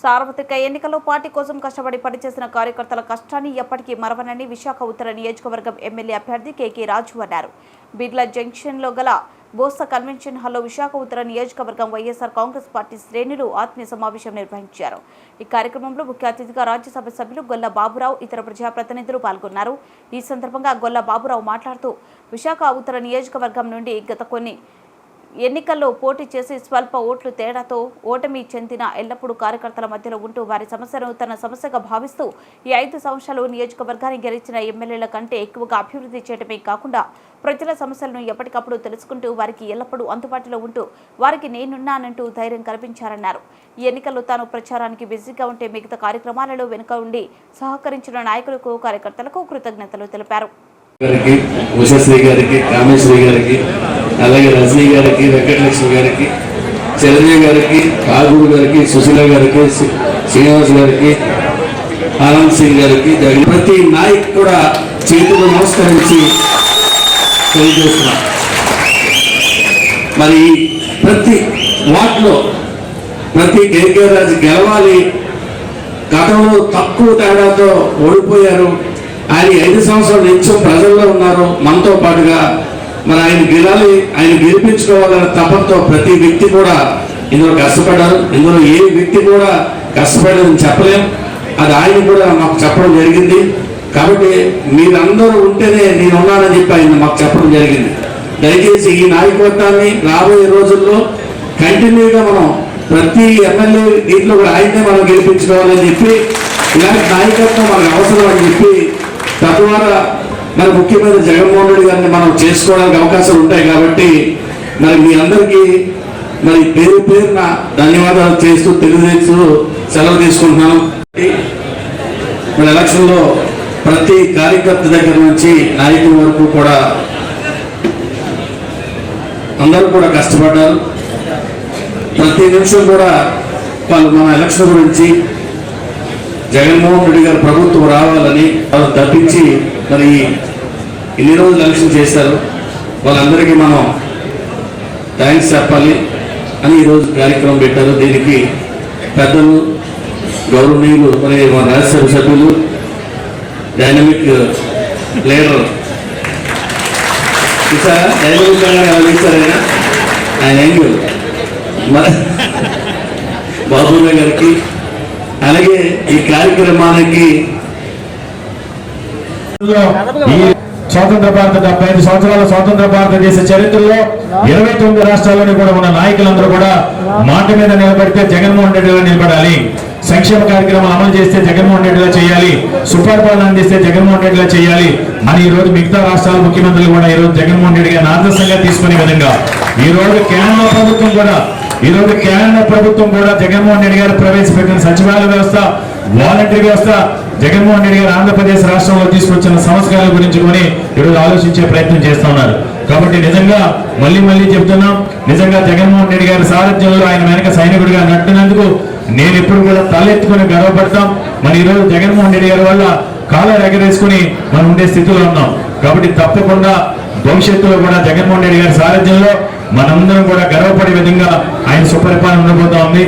సార్వత్రిక ఎన్నికల్లో పార్టీ కోసం కష్టపడి పనిచేసిన కార్యకర్తల కష్టాన్ని ఎప్పటికీ మరవనని విశాఖ ఉత్తర నియోజకవర్గం ఎమ్మెల్యే అభ్యర్థి కేకే రాజు అన్నారు. బిర్లా జంక్షన్లో గల బోస్తా కన్వెన్షన్ హాల్లో విశాఖ ఉత్తర నియోజకవర్గం వైఎస్ఆర్ కాంగ్రెస్ పార్టీ శ్రేణులు ఆత్మీయ సమావేశం నిర్వహించారు. ఈ కార్యక్రమంలో ముఖ్య అతిథిగా రాజ్యసభ సభ్యులు గొల్ల బాబురావు, ఇతర ప్రజాప్రతినిధులు పాల్గొన్నారు. ఈ సందర్భంగా గొల్ల బాబురావు మాట్లాడుతూ విశాఖ ఉత్తర నియోజకవర్గం నుండి గత కొన్ని ఎన్నికల్లో పోటీ చేసి స్వల్ప ఓట్లు తేడాతో ఓటమి చెందిన ఎల్లప్పుడూ కార్యకర్తల మధ్యలో ఉంటూ వారి సమస్యను తన సమస్యగా భావిస్తూ ఈ 5 సంవత్సరాలు నియోజకవర్గాన్ని గెలిచిన ఎమ్మెల్యేల కంటే ఎక్కువగా అభివృద్ధి చేయడమే కాకుండా ప్రజల సమస్యలను ఎప్పటికప్పుడు తెలుసుకుంటూ వారికి ఎల్లప్పుడూ అందుబాటులో ఉంటూ వారికి నేనున్నానంటూ ధైర్యం కల్పించారన్నారు. ఈ ఎన్నికల్లో తాను ప్రచారానికి బిజీగా ఉంటే మిగతా కార్యక్రమాలలో వెనుక ఉండి సహకరించిన నాయకులకు కార్యకర్తలకు కృతజ్ఞతలు తెలిపారు. ఉషశ్రీ గారికి, కామేశ్వరి గారికి, అలాగే రజనీ గారికి, వెంకటలక్ష్మి గారికి, చంద్రయ్య గారికి, కాగూరు గారికి, సుశీల గారికి, శ్రీనివాస్ గారికి, ఆనంద్ సింగ్ గారికి, ప్రతి నాయకు కూడా చేతులు నమస్కరించి తెలియజేస్తున్నాం. మరి ప్రతి వార్డులో ప్రతి కేకే రాజు గెలవాలి. గతంలో తక్కువ తేడాతో ఓడిపోయారు. ఆయన 5 సంవత్సరాల నుంచి ప్రజల్లో ఉన్నారు మనతో పాటుగా. మరి ఆయన గెలాలి, ఆయన గెలిపించుకోవాలనే తపంతో ప్రతి వ్యక్తి కూడా ఇందులో కష్టపడ్డారు. ఇందులో ఏ వ్యక్తి కూడా కష్టపడదని చెప్పలేం. అది ఆయన కూడా మాకు చెప్పడం జరిగింది. కాబట్టి మీరందరూ ఉంటేనే నేను ఉన్నానని చెప్పి ఆయన మాకు చెప్పడం జరిగింది. దయచేసి ఈ నాయకత్వాన్ని రాబోయే రోజుల్లో కంటిన్యూగా మనం ప్రతి ఎమ్మెల్యే దీంట్లో కూడా ఆయనే మనం గెలిపించుకోవాలని చెప్పి, ఇలాంటి నాయకత్వం మనకు అవసరం అని చెప్పి, తద్వారా మరి ముఖ్యమంత్రి జగన్మోహన్ రెడ్డి గారిని మనం చేసుకోవడానికి అవకాశాలు ఉంటాయి. కాబట్టి మరి మీ అందరికీ మరి పేరు పేరున ధన్యవాదాలు చేస్తూ తెలియజేస్తూ సెలవు తీసుకుంటున్నాను. మరి ఎలక్షన్లో ప్రతి కార్యకర్త దగ్గర నుంచి నాయకుల వరకు కూడా అందరూ కూడా కష్టపడ్డారు. ప్రతి నిమిషం కూడా వాళ్ళు మన ఎలక్షన్ గురించి జగన్మోహన్ రెడ్డి గారు ప్రభుత్వం రావాలని వాళ్ళు తప్పించి మరి ఇన్ని రోజులు ఎలక్షన్ చేశారు. వాళ్ళందరికీ మనం థ్యాంక్స్ చెప్పాలి అని ఈరోజు కార్యక్రమం పెట్టారు. దీనికి పెద్దలు, గౌరవనీయులు, మరి మన రాజ్యసభ సభ్యులు, డైనమిక్ లీడర్ చూసారా, డైనమిక్ ఇచ్చారైనా ఆయన యాంగిల్ బాబురావు గారికి, అలాగే ఈ కార్యక్రమానికి స్వాతంత్ర భారత 75 సంవత్సరాల స్వాతంత్ర భారతదేశ చరిత్రలో 29 రాష్ట్రాల్లోని కూడా ఉన్న నాయకులందరూ కూడా మాట మీద నిలబడితే జగన్మోహన్ రెడ్డిగా నిలబడాలి. సంక్షేమ కార్యక్రమాలు అమలు చేస్తే జగన్మోహన్ రెడ్డిగా చేయాలి. సుపరిపాలన అందిస్తే జగన్మోహన్ రెడ్డిగా చేయాలి అని ఈ రోజు మిగతా రాష్ట్రాల ముఖ్యమంత్రులు కూడా ఈ రోజు జగన్మోహన్ రెడ్డి గారిని ఆదర్శంగా తీసుకునే విధంగా ఈ రోజు కేంద్ర ప్రభుత్వం కూడా జగన్మోహన్ రెడ్డి గారు ప్రవేశపెట్టిన సచివాలయ వ్యవస్థ, వాలంటరీ వ్యవస్థ, జగన్మోహన్ రెడ్డి గారు ఆంధ్రప్రదేశ్ రాష్ట్రంలో తీసుకొచ్చిన సంస్కరణల గురించి కూడా ఈరోజు ఆలోచించే ప్రయత్నం చేస్తూ ఉన్నారు. కాబట్టి నిజంగా మళ్ళీ చెప్తున్నాం, నిజంగా జగన్మోహన్ రెడ్డి గారి సారథ్యంలో ఆయన వెనక సైనికుడిగా నట్టినందుకు నేను ఎప్పుడు కూడా తలెత్తుకుని గర్వపడతాం. మరి ఈరోజు జగన్మోహన్ రెడ్డి గారి వల్ల కాలర్ ఎగరేసుకుని మనం ఉండే స్థితిలో ఉన్నాం. కాబట్టి తప్పకుండా భవిష్యత్తులో కూడా జగన్మోహన్ రెడ్డి గారి సారథ్యంలో మనందరం కూడా గర్వపడే విధంగా ఆయన సుపరిపాలన ఉండబోతా ఉంది.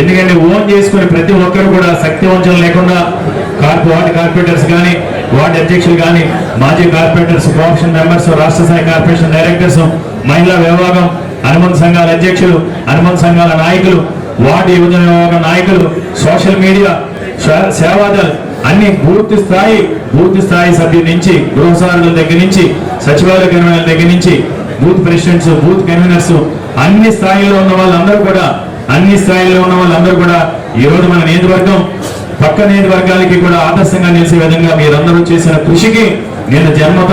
ఎందుకంటే ఓన్ చేసుకుని ప్రతి ఒక్కరు కూడా శక్తి వంచన లేకుండా వార్డు కార్పొరేటర్స్ కానీ, వార్డు అధ్యక్షులు కానీ, మాజీ కార్పొరేటర్స్, కోఆప్షన్ మెంబర్స్, రాష్ట్ర స్థాయి కార్పొరేషన్ డైరెక్టర్స్, మహిళా విభాగం, అనుబంధ సంఘాల అధ్యక్షులు, అనుబంధ సంఘాల నాయకులు, వార్డు యువజన విభాగం నాయకులు, సోషల్ మీడియా, సేవాదల్ అన్ని బూత్ స్థాయి సభ్యుల నుంచి, గృహసారుల దగ్గర నుంచి, సచివాలయ కన్వీనర్ల దగ్గర నుంచి, బూత్ ప్రెసిడెంట్స్, బూత్ కన్వీనర్స్, అన్ని స్థాయిలో ఉన్న వాళ్ళందరూ కూడా ఈ రోజు మన నియోజకవర్గం పక్క నియోజకవర్గాలకి కూడా ఆదర్శంగా నిలిచే విధంగా మీరందరూ చేసిన కృషికి నేను జన్మత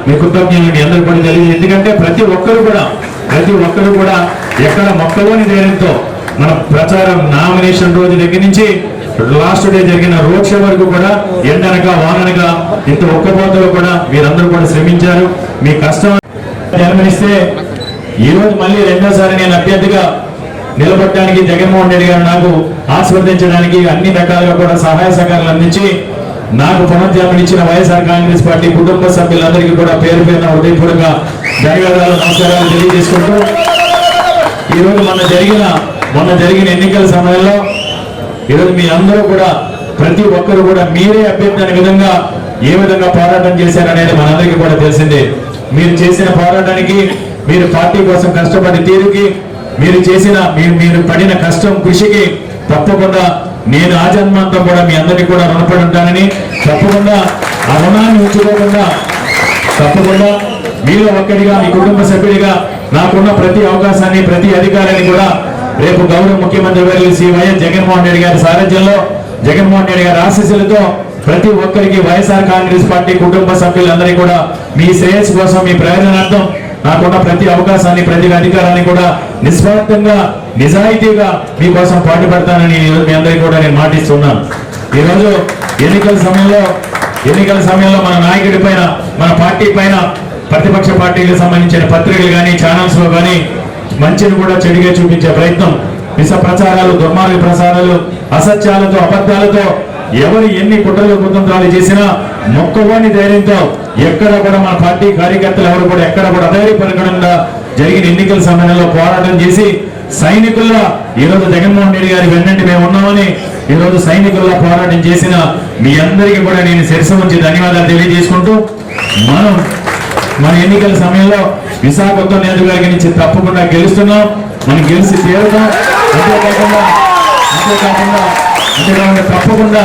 మీ కృతజ్ఞతలు మీ అందరూ కూడా తెలియదు. ఎందుకంటే ప్రతి ఒక్కరు కూడా ఎక్కడ మొక్కలోని ధైర్యంతో మన ప్రచారం నామినేషన్ రోజు దగ్గర నుంచి లాస్ట్ డే జరిగిన రోడ్ షో వరకు కూడా ఎండనగా వాననగా ఇంత ఒక్కపోతలో కూడా మీరందరూ కూడా శ్రమించారు. మీ కష్టం జన్మనిస్తే ఈ రోజు మళ్ళీ రెండోసారి నేను అభ్యర్థిగా నిలబడడానికి జగన్మోహన్ రెడ్డి గారు నాకు ఆస్వాదించడానికి అన్ని రకాలుగా కూడా సహాయ సహకారాలు అందించి నాకు పునర్జన్మనిచ్చిన వైఎస్ఆర్ కాంగ్రెస్ పార్టీ కుటుంబ సభ్యులందరికీ కూడా పేరు పేరున హృదయపూర్వక ధన్యవాదాలు, నమస్కారాలు తెలియజేసుకుంటూ ఈరోజు మన జరిగిన మొన్న జరిగిన ఎన్నికల సమయంలో ఈరోజు మీ అందరూ కూడా ప్రతి ఒక్కరు కూడా మీరే అభ్యర్థి అనే విధంగా ఏ విధంగా పోరాటం చేశారనేది మనందరికీ కూడా తెలిసిందే. మీరు చేసిన పోరాటానికి, మీరు పార్టీ కోసం కష్టపడి తీరుకి, మీరు పడిన కష్టం కృషికి తప్పకుండా నేను ఆ జన్మాంతం కూడా మీ అందరికీ కూడా రుణపడి ఉంటానని, తప్పకుండా ఆ రుణాన్ని ఉంచుకోకుండా తప్పకుండా మీలో ఒక్కడిగా, మీ కుటుంబ సభ్యుడిగా నాకున్న ప్రతి అవకాశాన్ని, ప్రతి అధికారాన్ని కూడా రేపు గౌరవ ముఖ్యమంత్రి వర్యులు శ్రీ వైఎస్ జగన్మోహన్ రెడ్డి గారి సారథ్యంలో, జగన్మోహన్ రెడ్డి గారి ఆశీస్సులతో ప్రతి ఒక్కరికి వైఎస్ఆర్ కాంగ్రెస్ పార్టీ కుటుంబ సభ్యులందరికీ కూడా మీ శ్రేయస్సు కోసం, మీ ప్రయోజనార్థం నాకున్న ప్రతి అవకాశాన్ని, ప్రతి అధికారాన్ని కూడా నిస్వార్థంగా, నిజాయితీగా మీకోసం పాటుపడతానని మీ అందరికీ కూడా నేను మాటిస్తున్నాను. ఈరోజు ఎన్నికల సమయంలో మన నాయకుడి పైన, మన పార్టీ పైన ప్రతిపక్ష పార్టీలకు సంబంధించిన పత్రికలు కానీ, ఛానల్స్ లో కానీ మంచిని కూడా చెడుగా చూపించే ప్రయత్నం, విష ప్రచారాలు, దుర్మార్గ ప్రచారాలు, అసత్యాలతో, అబద్ధాలతో ఎవరు ఎన్ని కుట్రలు కుతంత్రాలు చేసినా మొక్కవాని ధైర్యంతో ఎక్కడ కూడా మన పార్టీ కార్యకర్తలు ఎవరు కూడా ఎక్కడ కూడా అధైర్యపడకుండా జరిగిన ఎన్నికల సమయంలో పోరాటం చేసి సైనికుల్లో ఈరోజు జగన్మోహన్ రెడ్డి గారి వెన్నంటి మేము ఉన్నామని ఈరోజు సైనికుల్లో పోరాటం చేసిన మీ అందరికీ కూడా నేను శిరస్సు ఉంచి ధన్యవాదాలు తెలియజేసుకుంటూ, మన ఎన్నికల సమయంలో విశాఖపట్నం నియోజకవర్గం నుంచి తప్పకుండా గెలుస్తున్నాం, మనం గెలిచి తీరుతాం. అంతేకాకుండా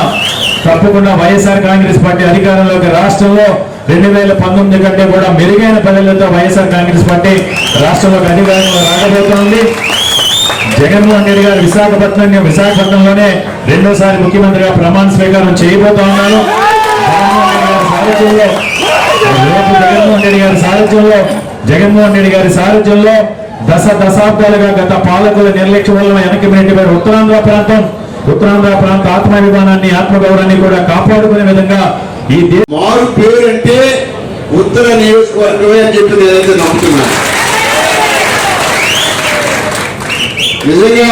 తప్పకుండా వైఎస్ఆర్ కాంగ్రెస్ పార్టీ అధికారంలోకి రాష్ట్రంలో 2019 కంటే కూడా మెరుగైన పదవులతో వైఎస్ఆర్ కాంగ్రెస్ పార్టీ రాష్ట్రంలోకి అధికారంలో రాకపోతుంది. జగన్మోహన్ రెడ్డి గారు విశాఖపట్నంలోనే రెండోసారి ముఖ్యమంత్రిగా ప్రమాణ స్వీకారం చేయబోతా ఉన్నారు. జగన్మోహన్ రెడ్డి గారి సారథ్యంలో దశాబ్దాలుగా గత పాలకుల నిర్లక్ష్యం వల్ల వెనక్కిపోయిన ఉత్తరాంధ్ర ప్రాంత ఆత్మాభిమానాన్ని, ఆత్మగౌరవాన్ని కూడా కాపాడుకునే విధంగా ఈ మారు పేరు అంటే ఉత్తర నియోజకవర్గమే అని చెప్పి నేనైతే నమ్ముతున్నాను. నిజంగా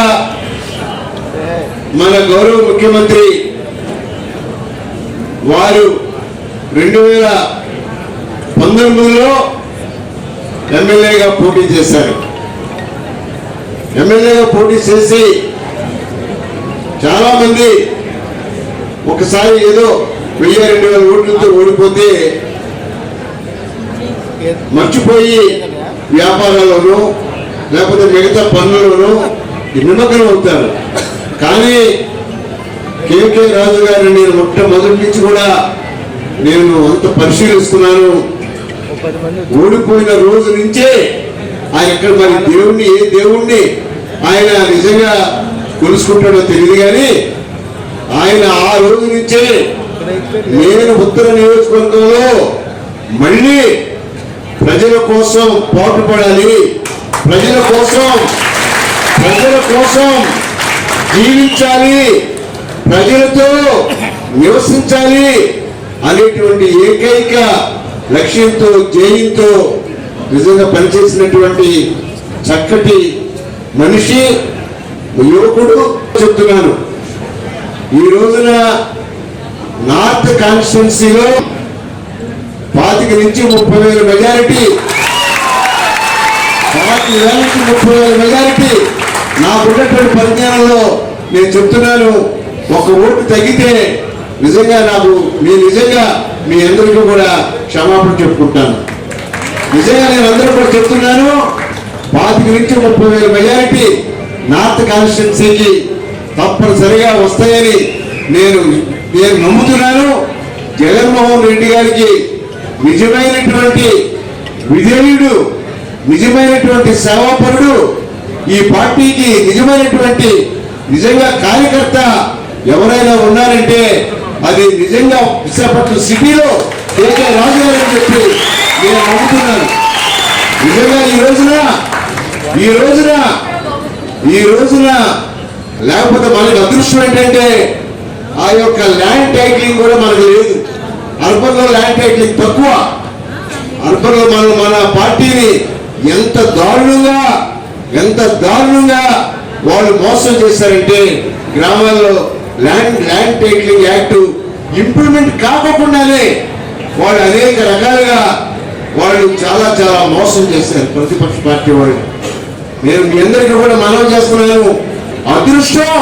మన గౌరవ ముఖ్యమంత్రి వారు 2019లో ఎమ్మెల్యేగా పోటీ చేశారు. ఎమ్మెల్యేగా పోటీ చేసి చాలా మంది ఒకసారి ఏదో 1000-2000 ఓట్లతో ఓడిపోతే మర్చిపోయి వ్యాపారాల్లోనూ లేకపోతే మిగతా పనుల్లోనూ నిమగ్నం అవుతారు. కానీ కేకే రాజు గారిని నేను మొట్టమొదటి నుంచి కూడా నేను అంత పరిశీలిస్తున్నాను. ఓడిపోయిన రోజు నుంచే ఆయన ఎక్కడ మరి ఏ దేవుణ్ణి ఆయన నిజంగా కొలుసుకుంటాడో తెలియదు, కానీ ఆయన ఆ రోజు నుంచే నేను ఉత్తర నియోజకవర్గంలో మళ్ళీ ప్రజల కోసం పాటుపడాలి, ప్రజల కోసం జీవించాలి, ప్రజలతో నివసించాలి అనేటువంటి ఏకైక లక్ష్యంతో, జయంతో నిజంగా పనిచేసినటువంటి చక్కటి మనిషి, యువకుడు చెప్తున్నాను. ఈ రోజున నార్త్ కాన్స్టిట్యున్సీలో 25,000 నుంచి 30,000 మెజారిటీ, 25,000 నుంచి 30,000 మెజారిటీ నాకున్నటువంటి పరిజ్ఞానంలో నేను చెప్తున్నాను. ఒక ఓటు తగ్గితే నిజంగా మీ అందరికీ కూడా క్షమాపణ చెప్పుకుంటాను. నిజంగా నేను అందరూ కూడా చెప్తున్నాను, 25,000 నుంచి 30,000 మెజారిటీ నార్త్ కాన్స్టిట్యున్సీకి తప్పనిసరిగా వస్తాయని నేను నమ్ముతున్నాను. జగన్మోహన్ రెడ్డి గారికి నిజమైనటువంటి విధేయుడు, నిజమైనటువంటి సేవాపరుడు, ఈ పార్టీకి నిజంగా కార్యకర్త ఎవరైనా ఉన్నారంటే అది నిజంగా విశాఖపట్నం సిటీలో కేకే రాజు గారు అని చెప్పి నేను నమ్ముతున్నాను. నిజంగా ఈ రోజున లేకపోతే మనకి అదృష్టం ఏంటంటే ఆ యొక్క ల్యాండ్ టైటిలింగ్ కూడా మనకు లేదు. అర్బన్ లో ల్యాండ్ టైటిలింగ్ తక్కువ. అర్బన్ లో మన పార్టీని ఎంత దారుణంగా వాళ్ళు మోసం చేశారంటే, గ్రామాల్లో ల్యాండ్ టైటిలింగ్ యాక్ట్ ఇంప్లిమెంట్ కాకుండానే వాళ్ళు అనేక రకాలుగా వాళ్ళు చాలా మోసం చేశారు ప్రతిపక్ష పార్టీ వాళ్ళు. నేను మీ అందరికీ కూడా మనవి చేస్తున్నాను, అదృష్టం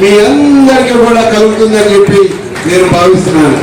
మీ అందరికీ కూడా కలుగుతుందని చెప్పి నేను భావిస్తున్నాను.